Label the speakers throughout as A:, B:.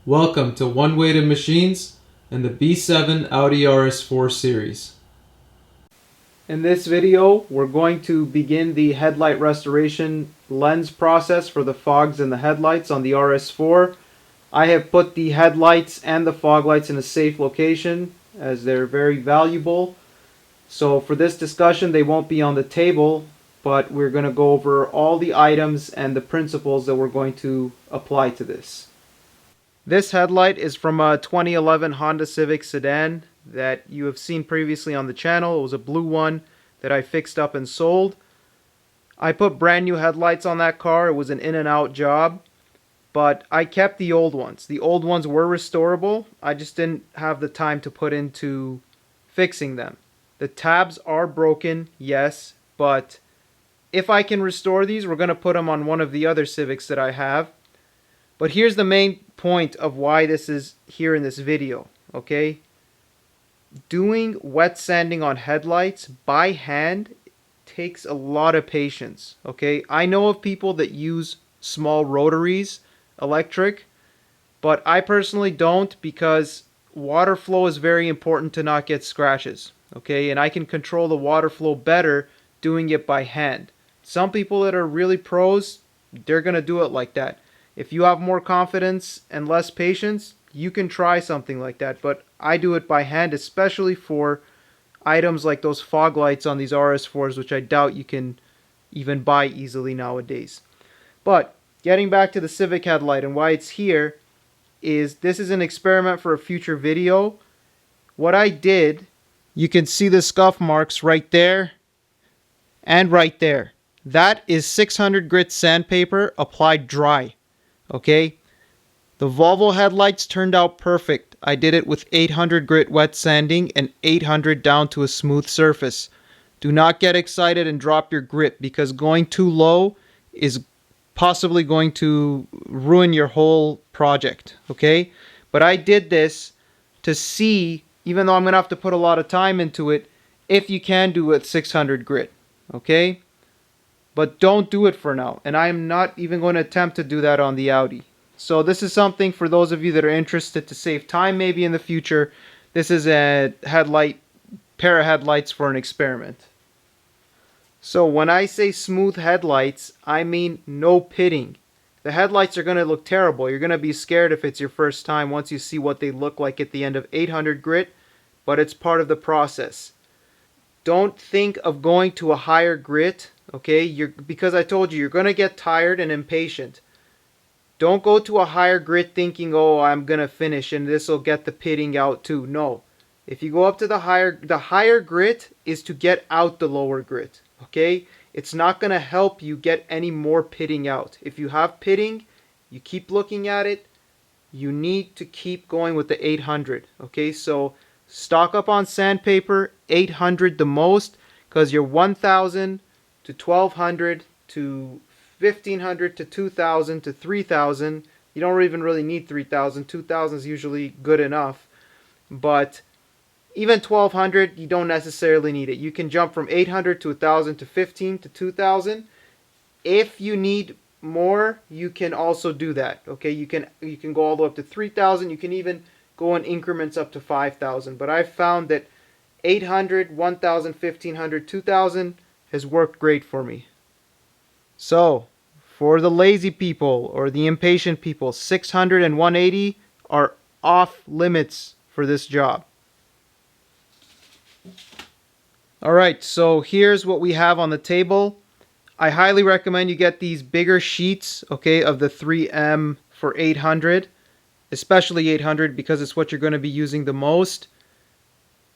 A: Welcome to One-Weighted Machines and the B7 Audi RS4 series.
B: In this video, we're going to begin the headlight restoration lens process for the fogs and the headlights on the RS4. I have put the headlights and the fog lights in a safe location as they're very valuable. So for this discussion, they won't be on the table, but we're going to go over all the items and the principles that we're going to apply to this. This headlight is from a 2011 Honda Civic sedan that you have seen previously on the channel. It was a blue one that I fixed up and sold. I put brand new headlights on that car. It was an in and out job, but I kept the old ones. The old ones were restorable. I just didn't have the time to put into fixing them. The tabs are broken, yes, but if I can restore these, we're going to put them on one of the other Civics that I have. But here's the main point of why this is here in this video, okay? Doing wet sanding on headlights by hand takes a lot of patience, okay? I know of people that use small rotaries, electric, but I personally don't because water flow is very important to not get scratches, okay? And I can control the water flow better doing it by hand. Some people that are really pros, they're going to do it like that. If you have more confidence and less patience, you can try something like that. But I do it by hand, especially for items like those fog lights on these RS4s, which I doubt you can even buy easily nowadays. But getting back to the Civic headlight and why it's here, is this is an experiment for a future video. What I did, you can see the scuff marks right there and right there. That is 600 grit sandpaper applied dry. Okay, the Volvo headlights turned out perfect. I did it with 800 grit wet sanding and 800 down to a smooth surface. Do not get excited and drop your grit because going too low is possibly going to ruin your whole project, okay? But I did this to see, even though I'm going to have to put a lot of time into it, if you can do it 600 grit, okay? But don't do it for now. And I am not even going to attempt to do that on the Audi. So this is something for those of you that are interested to save time maybe in the future. This is a pair of headlights for an experiment. So when I say smooth headlights, I mean no pitting. The headlights are going to look terrible. You're going to be scared if it's your first time once you see what they look like at the end of 800 grit. But it's part of the process. Don't think of going to a higher grit. Okay, because I told you, you're going to get tired and impatient. Don't go to a higher grit thinking, oh, I'm going to finish and this will get the pitting out too. No. If you go up to the higher grit is to get out the lower grit. Okay? It's not going to help you get any more pitting out. If you have pitting, you keep looking at it. You need to keep going with the 800. Okay, so stock up on sandpaper, 800 the most, because your 1000 to 1200 to 1500 to 2000 to 3000. You don't even really need 3000. 2000 is usually good enough. But even 1200, you don't necessarily need it. You can jump from 800 to 1000 to 15 to 2000. If you need more, you can also do that. Okay, you can go all the way up to 3000. You can even go in increments up to 5000. But I've found that 800, 1000, 1500, 2000 has worked great for me. So, for the lazy people or the impatient people, 600 and 180 are off limits for this job. Alright, so here's what we have on the table. I highly recommend you get these bigger sheets, okay, of the 3M for 800, especially 800 because it's what you're going to be using the most.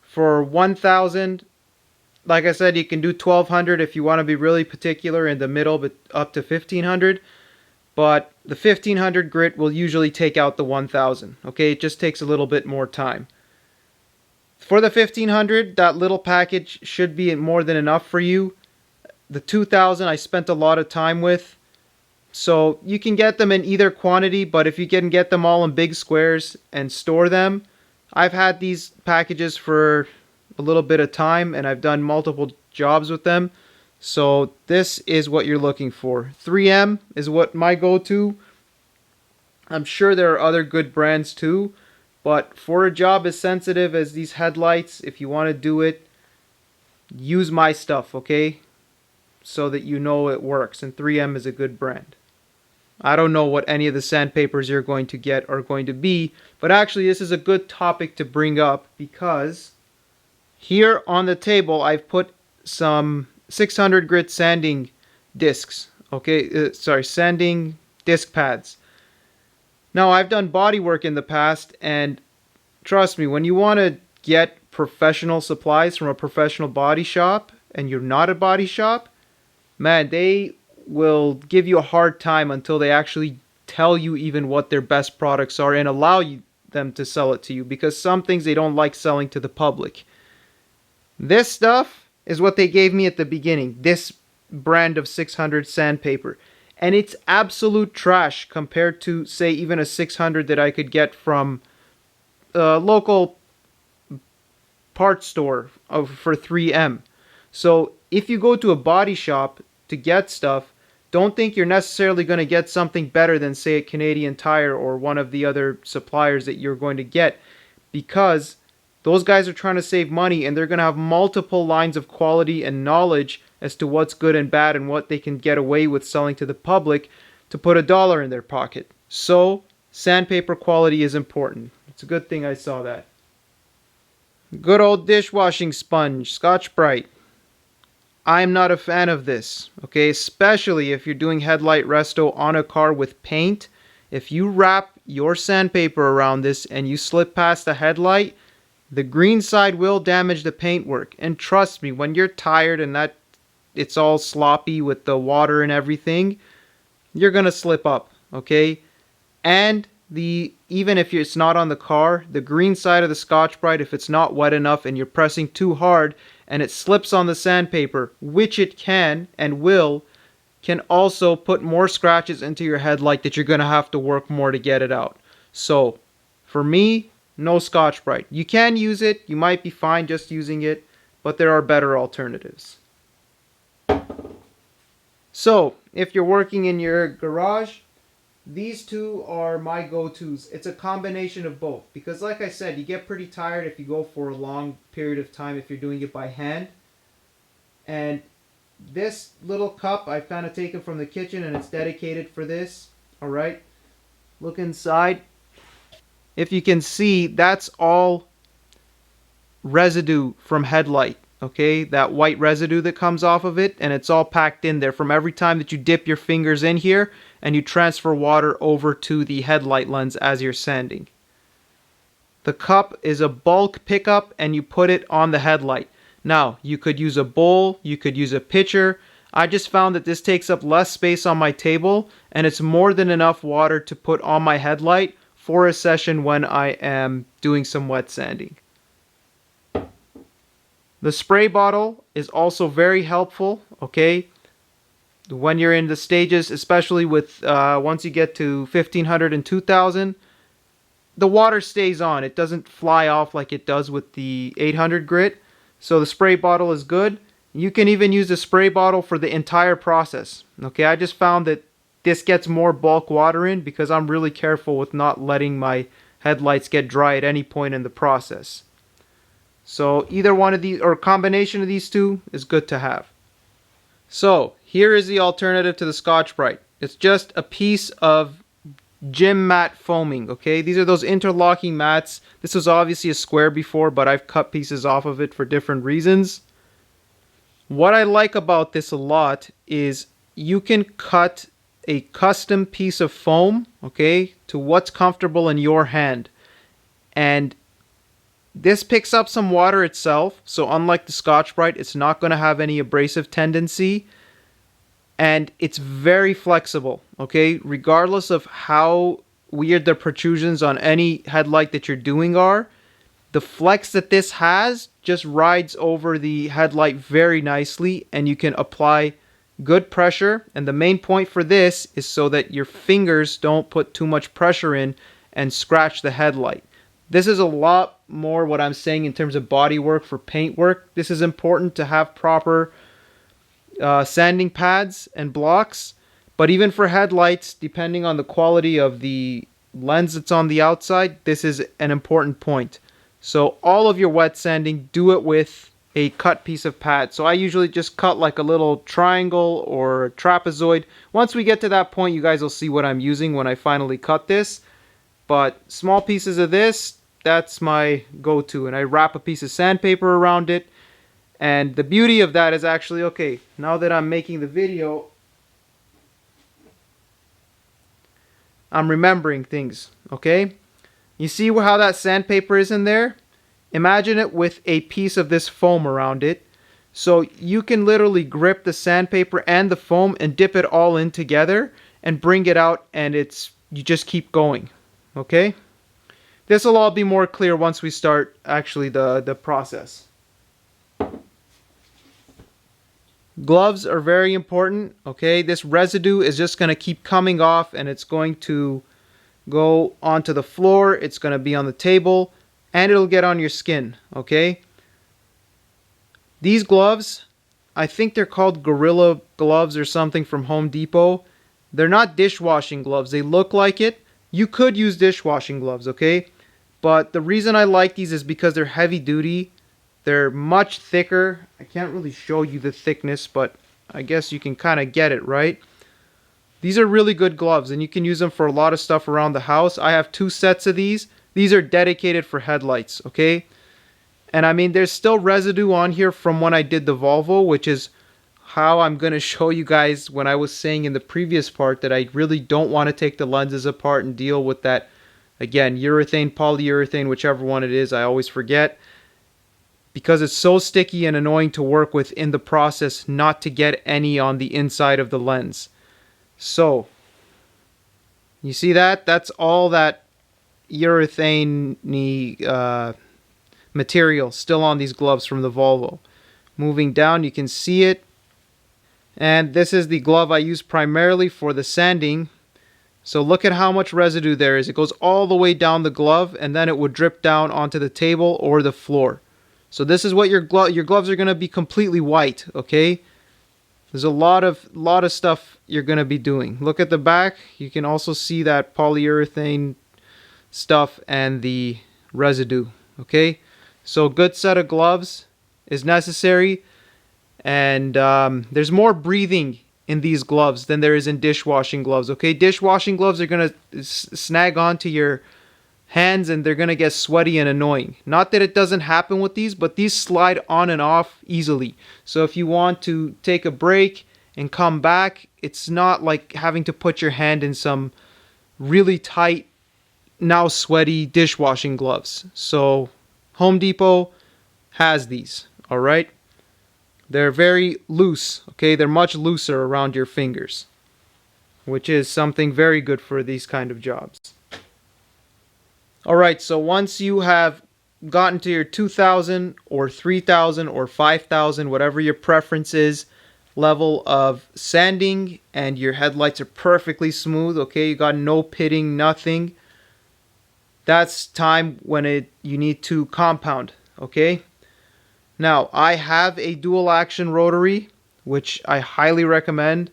B: For 1000, like I said, you can do 1200 if you want to be really particular in the middle, but up to 1500. But the 1500 grit will usually take out the 1000. Okay, it just takes a little bit more time. For the 1500, that little package should be more than enough for you. The 2000 I spent a lot of time with. So you can get them in either quantity, but if you can get them all in big squares and store them, I've had these packages for a little bit of time and I've done multiple jobs with them. So this is what you're looking for. 3M is what my go-to. I'm sure there are other good brands too, but for a job as sensitive as these headlights, if you want to do it, use my stuff, okay? So that you know it works, and 3M is a good brand. I don't know what any of the sandpapers you're going to get are going to be, but actually this is a good topic to bring up because here on the table I've put some 600 grit sanding discs, okay, sanding disc pads. Now I've done body work in the past, and trust me, when you want to get professional supplies from a professional body shop and you're not a body shop, man, they will give you a hard time until they actually tell you even what their best products are and allow them to sell it to you, because some things they don't like selling to the public. This stuff is what they gave me at the beginning, this brand of 600 sandpaper. And it's absolute trash compared to, say, even a 600 that I could get from a local parts store for 3M. So if you go to a body shop to get stuff, don't think you're necessarily going to get something better than, say, a Canadian Tire or one of the other suppliers that you're going to get, because those guys are trying to save money and they're going to have multiple lines of quality and knowledge as to what's good and bad and what they can get away with selling to the public to put a dollar in their pocket. So sandpaper quality is important. It's a good thing I saw that. Good old dishwashing sponge, Scotch-Brite. I'm not a fan of this, okay? Especially if you're doing headlight resto on a car with paint. If you wrap your sandpaper around this and you slip past the headlight, the green side will damage the paintwork. And trust me, when you're tired and that it's all sloppy with the water and everything, you're gonna slip up, okay? And even if it's not on the car, the green side of the Scotch-Brite, if it's not wet enough and you're pressing too hard and it slips on the sandpaper, which it can and will, can also put more scratches into your headlight that you're going to have to work more to get it out. So, for me, no Scotch-Brite. You can use it, you might be fine just using it, but there are better alternatives. So, if you're working in your garage, these two are my go-tos. It's a combination of both, because like I said, you get pretty tired if you go for a long period of time if you're doing it by hand. And this little cup I've kind of taken from the kitchen and it's dedicated for this. Alright, look inside. If you can see, that's all residue from headlight. Okay, that white residue that comes off of it, and it's all packed in there from every time that you dip your fingers in here and you transfer water over to the headlight lens as you're sanding. The cup is a bulk pickup and you put it on the headlight. Now, you could use a bowl, you could use a pitcher. I just found that this takes up less space on my table and it's more than enough water to put on my headlight for a session when I am doing some wet sanding. The spray bottle is also very helpful, okay? When you're in the stages, especially with once you get to 1500 and 2000, the water stays on. It doesn't fly off like it does with the 800 grit. So the spray bottle is good. You can even use the spray bottle for the entire process. Okay, I just found that this gets more bulk water in because I'm really careful with not letting my headlights get dry at any point in the process. So either one of these or a combination of these two is good to have. So here is the alternative to the Scotch-Brite. It's just a piece of gym mat foaming, okay? These are those interlocking mats. This was obviously a square before, but I've cut pieces off of it for different reasons. What I like about this a lot is you can cut a custom piece of foam, okay, to what's comfortable in your hand. And this picks up some water itself, so unlike the Scotch-Brite, it's not going to have any abrasive tendency. And it's very flexible, okay? Regardless of how weird the protrusions on any headlight that you're doing are, the flex that this has just rides over the headlight very nicely, and you can apply good pressure. And the main point for this is so that your fingers don't put too much pressure in and scratch the headlight. This is a lot more what I'm saying in terms of body work for paint work. This is important to have proper sanding pads and blocks, but even for headlights, depending on the quality of the lens that's on the outside, this is an important point. So all of your wet sanding, do it with a cut piece of pad. So I usually just cut like a little triangle or a trapezoid. Once we get to that point, you guys will see what I'm using when I finally cut this. But small pieces of this, that's my go-to. And I wrap a piece of sandpaper around it. And the beauty of that is actually, okay, now that I'm making the video, I'm remembering things, okay? You see how that sandpaper is in there? Imagine it with a piece of this foam around it. So you can literally grip the sandpaper and the foam and dip it all in together and bring it out, and you just keep going, okay? This will all be more clear once we start actually the process. Gloves are very important, okay? This residue is just going to keep coming off, and it's going to go onto the floor, it's going to be on the table, and it'll get on your skin, okay? These gloves, I think they're called Gorilla gloves or something from Home Depot. They're not dishwashing gloves. They look like it. You could use dishwashing gloves, okay? But the reason I like these is because they're heavy duty. They're much thicker. I can't really show you the thickness, but I guess you can kind of get it, right? These are really good gloves, and you can use them for a lot of stuff around the house. I have 2 sets of these. These are dedicated for headlights, okay? And I mean, there's still residue on here from when I did the Volvo, which is how I'm going to show you guys when I was saying in the previous part that I really don't want to take the lenses apart and deal with that, again, urethane, polyurethane, whichever one it is, I always forget. Because it's so sticky and annoying to work with in the process not to get any on the inside of the lens. So, you see that? That's all that urethane material still on these gloves from the Volvo. Moving down, you can see it. And this is the glove I use primarily for the sanding. So look at how much residue there is. It goes all the way down the glove, and then it would drip down onto the table or the floor. So this is what your gloves are going to be completely white, okay? There's a lot of stuff you're going to be doing. Look at the back. You can also see that polyurethane stuff and the residue, okay? So a good set of gloves is necessary, and there's more breathing in these gloves than there is in dishwashing gloves, okay? Dishwashing gloves are going to snag onto your hands, and they're going to get sweaty and annoying. Not that it doesn't happen with these, but these slide on and off easily. So if you want to take a break and come back, it's not like having to put your hand in some really tight, now sweaty dishwashing gloves. So Home Depot has these, all right? They're very loose, okay? They're much looser around your fingers, which is something very good for these kind of jobs. Alright, so once you have gotten to your 2,000 or 3,000 or 5,000, whatever your preference is, level of sanding, and your headlights are perfectly smooth, okay, you got no pitting, nothing, that's time when you need to compound, okay? Now, I have a dual action rotary, which I highly recommend,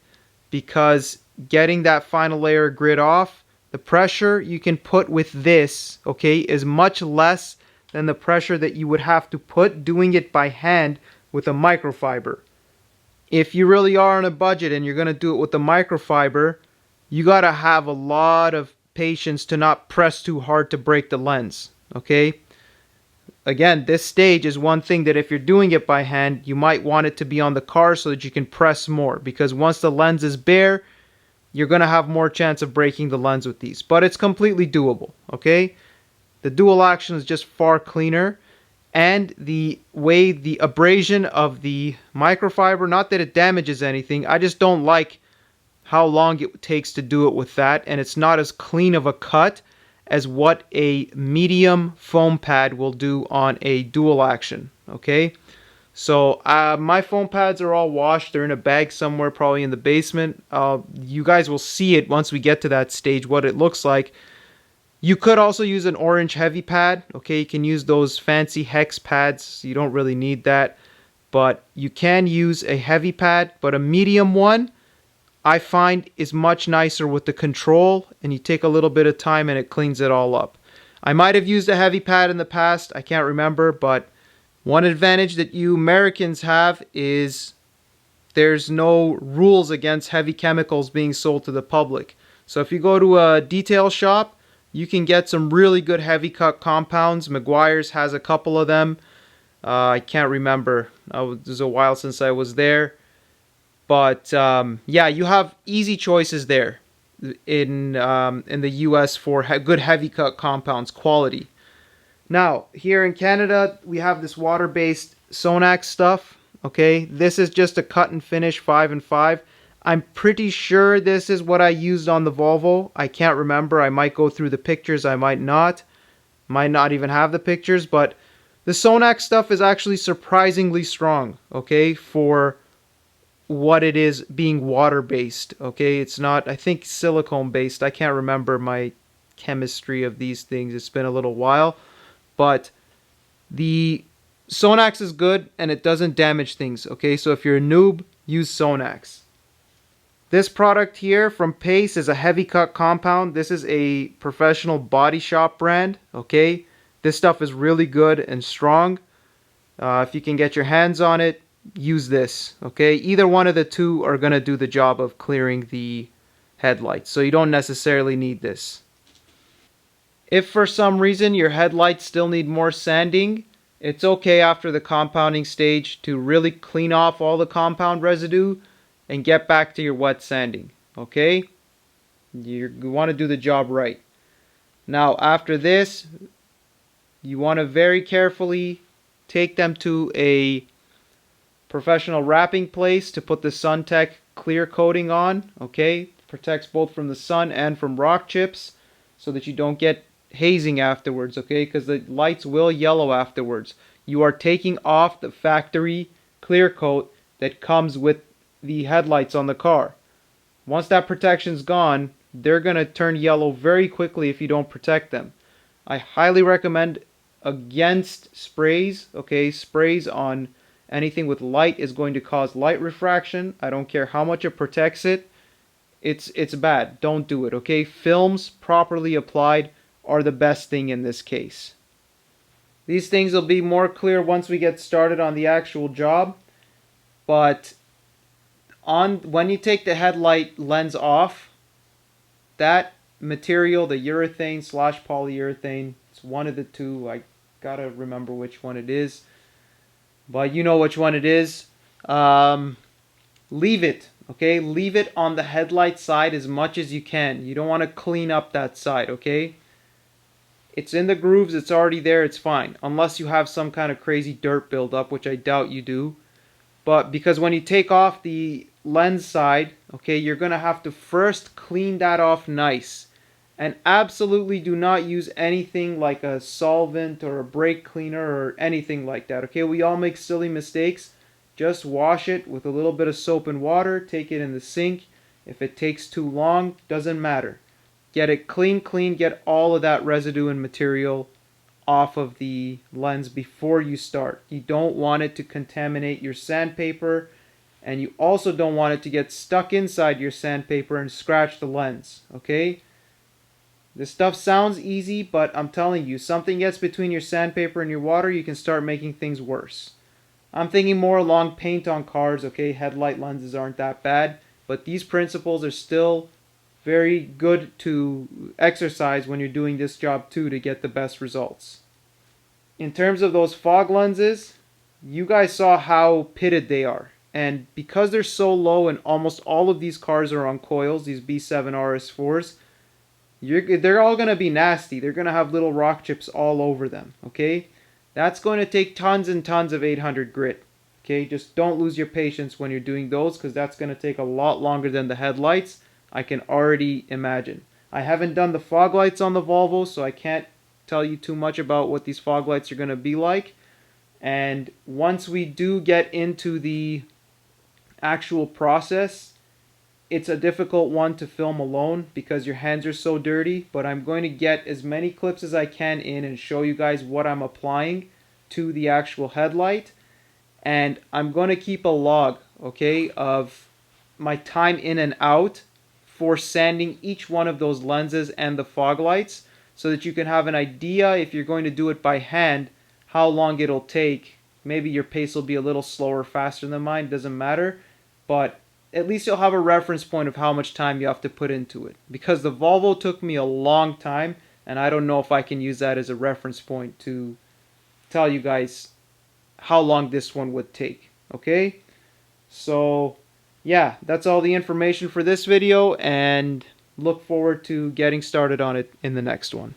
B: because getting that final layer of grit off, the pressure you can put with this, okay, is much less than the pressure that you would have to put doing it by hand with a microfiber. If you really are on a budget and you're going to do it with the microfiber, you got to have a lot of patience to not press too hard to break the lens, okay? Again, this stage is one thing that if you're doing it by hand, you might want it to be on the car so that you can press more, because once the lens is bare, you're going to have more chance of breaking the lens with these. But it's completely doable, okay? The dual action is just far cleaner. And the way the abrasion of the microfiber, not that it damages anything, I just don't like how long it takes to do it with that. And it's not as clean of a cut as what a medium foam pad will do on a dual action, okay? So my foam pads are all washed. They're in a bag somewhere, probably in the basement. You guys will see it once we get to that stage, what it looks like. You could also use an orange heavy pad. Okay, you can use those fancy hex pads. You don't really need that. But you can use a heavy pad, but a medium one, I find is much nicer with the control, and you take a little bit of time and it cleans it all up. I might have used a heavy pad in the past, I can't remember, but one advantage that you Americans have is there's no rules against heavy chemicals being sold to the public. So if you go to a detail shop, you can get some really good heavy cut compounds. Meguiar's has a couple of them. I can't remember. It was a while since I was there. But yeah, you have easy choices there in the US for good heavy cut compounds quality. Now, here in Canada, we have this water-based Sonax stuff. Okay, this is just a cut and finish 5 and 5. I'm pretty sure this is what I used on the Volvo. I can't remember. I might go through the pictures. I might not. Might not even have the pictures. But the Sonax stuff is actually surprisingly strong. Okay, for what it is being water-based. Okay, it's not, I think, silicone-based. I can't remember my chemistry of these things. It's been a little while. But the Sonax is good and it doesn't damage things. Okay, so if you're a noob, use Sonax. This product here from Pace is a heavy cut compound. This is a professional body shop brand. Okay, this stuff is really good and strong. If you can get your hands on it, use this. Okay, either one of the two are going to do the job of clearing the headlights, so you don't necessarily need this. If for some reason your headlights still need more sanding, it's okay after the compounding stage to really clean off all the compound residue and get back to your wet sanding. Okay? You want to do the job right. Now after this, you want to very carefully take them to a professional wrapping place to put the SunTech clear coating on. Okay? Protects both from the sun and from rock chips so that you don't get hazing afterwards, okay? Because the lights will yellow afterwards. You are taking off the factory clear coat that comes with the headlights on the car. Once that protection's gone, they're going to turn yellow very quickly if you don't protect them. I highly recommend against sprays, okay? Sprays on anything with light is going to cause light refraction. I don't care how much it protects it. It's bad. Don't do it, okay? Films properly applied are the best thing in this case. These things will be more clear once we get started on the actual job, but when you take the headlight lens off, that material, the urethane / polyurethane, it's one of the two, I gotta remember which one it is, but you know which one it is. Leave it, okay? Leave it on the headlight side as much as you can. You don't want to clean up that side, okay? It's in the grooves, it's already there, it's fine. Unless you have some kind of crazy dirt buildup, which I doubt you do. But because when you take off the lens side, okay, you're going to have to first clean that off nice. And absolutely do not use anything like a solvent or a brake cleaner or anything like that, okay? We all make silly mistakes. Just wash it with a little bit of soap and water, take it in the sink. If it takes too long, doesn't matter. Get it clean, get all of that residue and material off of the lens before you start. You don't want it to contaminate your sandpaper, and you also don't want it to get stuck inside your sandpaper and scratch the lens, okay? This stuff sounds easy, but I'm telling you, something gets between your sandpaper and your water, you can start making things worse. I'm thinking more along paint on cars, okay? Headlight lenses aren't that bad, but these principles are still very good to exercise when you're doing this job too to get the best results. In terms of those fog lenses, you guys saw how pitted they are. And because they're so low and almost all of these cars are on coils, these B7 RS4s, they're all going to be nasty. They're going to have little rock chips all over them, okay? That's going to take tons and tons of 800 grit. Okay, just don't lose your patience when you're doing those because that's going to take a lot longer than the headlights. I can already imagine. I haven't done the fog lights on the Volvo, so I can't tell you too much about what these fog lights are going to be like. And once we do get into the actual process, it's a difficult one to film alone because your hands are so dirty, but I'm going to get as many clips as I can in and show you guys what I'm applying to the actual headlight. And I'm going to keep a log, okay, of my time in and out for sanding each one of those lenses and the fog lights, so that you can have an idea, if you're going to do it by hand, how long it'll take. Maybe your pace will be a little slower, faster than mine, doesn't matter, but at least you'll have a reference point of how much time you have to put into it. Because the Volvo took me a long time, and I don't know if I can use that as a reference point to tell you guys how long this one would take. Okay? So, yeah, that's all the information for this video, and look forward to getting started on it in the next one.